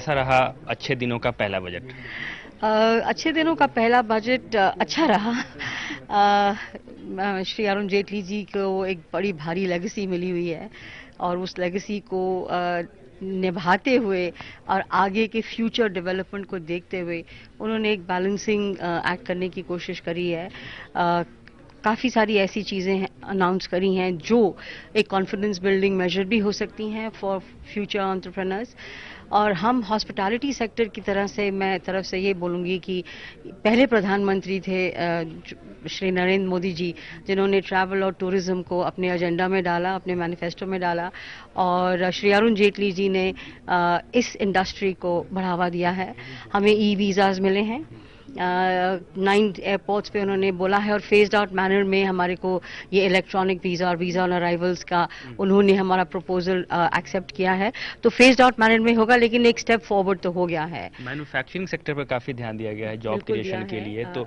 कैसा रहा अच्छे दिनों का पहला बजट? अच्छे दिनों का पहला बजट अच्छा रहा। श्री अरुण जेटली जी को एक बड़ी भारी लेगेसी मिली हुई है और उस लेगेसी को निभाते हुए और आगे के फ्यूचर डेवलपमेंट को देखते हुए उन्होंने एक बैलेंसिंग एक्ट करने की कोशिश करी है। काफ़ी सारी ऐसी चीज़ें अनाउंस करी हैं जो एक कॉन्फिडेंस बिल्डिंग मेजर भी हो सकती हैं फॉर फ्यूचर एंटरप्रेन्योर्स। और हम हॉस्पिटैलिटी सेक्टर की तरफ से ये बोलूँगी कि पहले प्रधानमंत्री थे श्री नरेंद्र मोदी जी, जिन्होंने ट्रैवल और टूरिज्म को अपने एजेंडा में डाला, अपने मैनिफेस्टो में डाला। और श्री अरुण जेटली जी ने इस इंडस्ट्री को बढ़ावा दिया है। हमें ई वीज़ाज मिले हैं 9 एयरपोर्ट्स पे उन्होंने बोला है, और फेस्ड आउट मैनर में हमारे को ये इलेक्ट्रॉनिक वीज़ा और वीज़ा ऑन अराइवल्स का उन्होंने हमारा प्रपोजल एक्सेप्ट किया है। तो फेस्ड आउट मैनर में होगा, लेकिन एक स्टेप फॉरवर्ड तो हो गया है। मैन्युफैक्चरिंग सेक्टर पर काफी ध्यान दिया गया है जॉब बिल्कुल दिया क्रिएशन के है। लिए, तो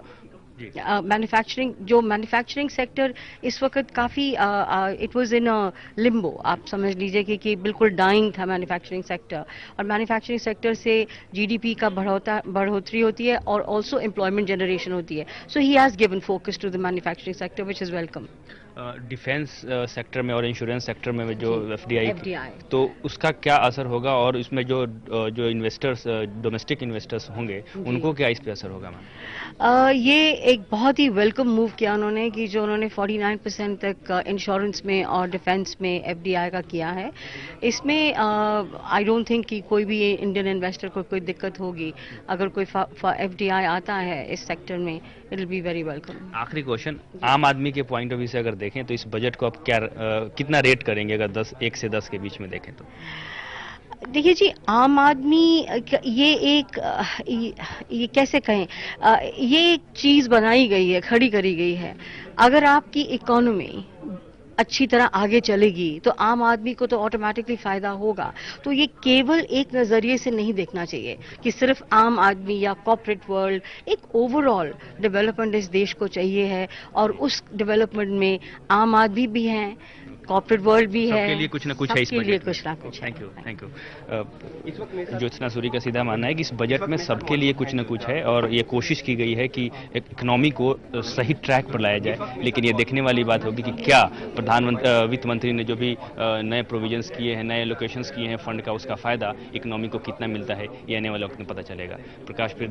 जी। मैन्युफैक्चरिंग सेक्टर इस वक्त काफ़ी इट वाज इन लिम्बो, आप समझ लीजिए कि बिल्कुल डाइंग था मैन्युफैक्चरिंग सेक्टर। और मैन्युफैक्चरिंग सेक्टर से जीडीपी का बढ़ोतरी होती है और ऑल्सो एम्प्लॉयमेंट जनरेशन होती है। So he has given focus to the manufacturing sector which is welcome. Defence sector में और इंश्योरेंस सेक्टर में जो एफडीआई, एफडीआई तो उसका क्या असर होगा, और इसमें जो इन्वेस्टर्स, डोमेस्टिक इन्वेस्टर्स होंगे, उनको क्या इस पे असर होगा मैम? ये एक बहुत ही वेलकम मूव किया उन्होंने कि जो उन्होंने 49% तक इंश्योरेंस में और डिफेंस में एफडीआई का किया है। इसमें आई डोंट थिंक कि कोई भी इंडियन इन्वेस्टर को कोई दिक्कत होगी अगर कोई एफडीआई आता है इस सेक्टर में। It will be very welcome. आखिरी क्वेश्चन, आम आदमी के पॉइंट ऑफ व्यू से अगर देखें तो इस बजट को आप क्या कितना रेट करेंगे, अगर 1 से 10 के बीच में देखें तो? देखिए जी, आम आदमी ये एक ये कैसे कहें, ये एक चीज बनाई गई है, खड़ी करी गई है। अगर आपकी इकोनॉमी अच्छी तरह आगे चलेगी तो आम आदमी को तो ऑटोमेटिकली फायदा होगा। तो ये केवल एक नजरिए से नहीं देखना चाहिए कि सिर्फ आम आदमी या कॉर्पोरेट वर्ल्ड, एक ओवरऑल डेवलपमेंट इस देश को चाहिए है। और उस डेवलपमेंट में आम आदमी भी हैं, कॉर्पोरेट वर्ल्ड भी है, सबके लिए कुछ ना कुछ है इस सबके लिए बजट कुछ में। ना कुछ है। Thank you. ज्योत्सना सूरी का सीधा मानना है कि इस बजट में सबके लिए कुछ ना कुछ है, और ये कोशिश की गई है कि इकोनॉमी को सही ट्रैक पर लाया जाए। लेकिन ये देखने वाली बात होगी कि क्या वित्त मंत्री ने जो भी नए प्रोविजंस किए हैं, नए लोकेशंस किए हैं फंड का, उसका फायदा इकोनॉमी को कितना मिलता है, ये आने वाले वक्त में पता चलेगा। प्रकाश, फिर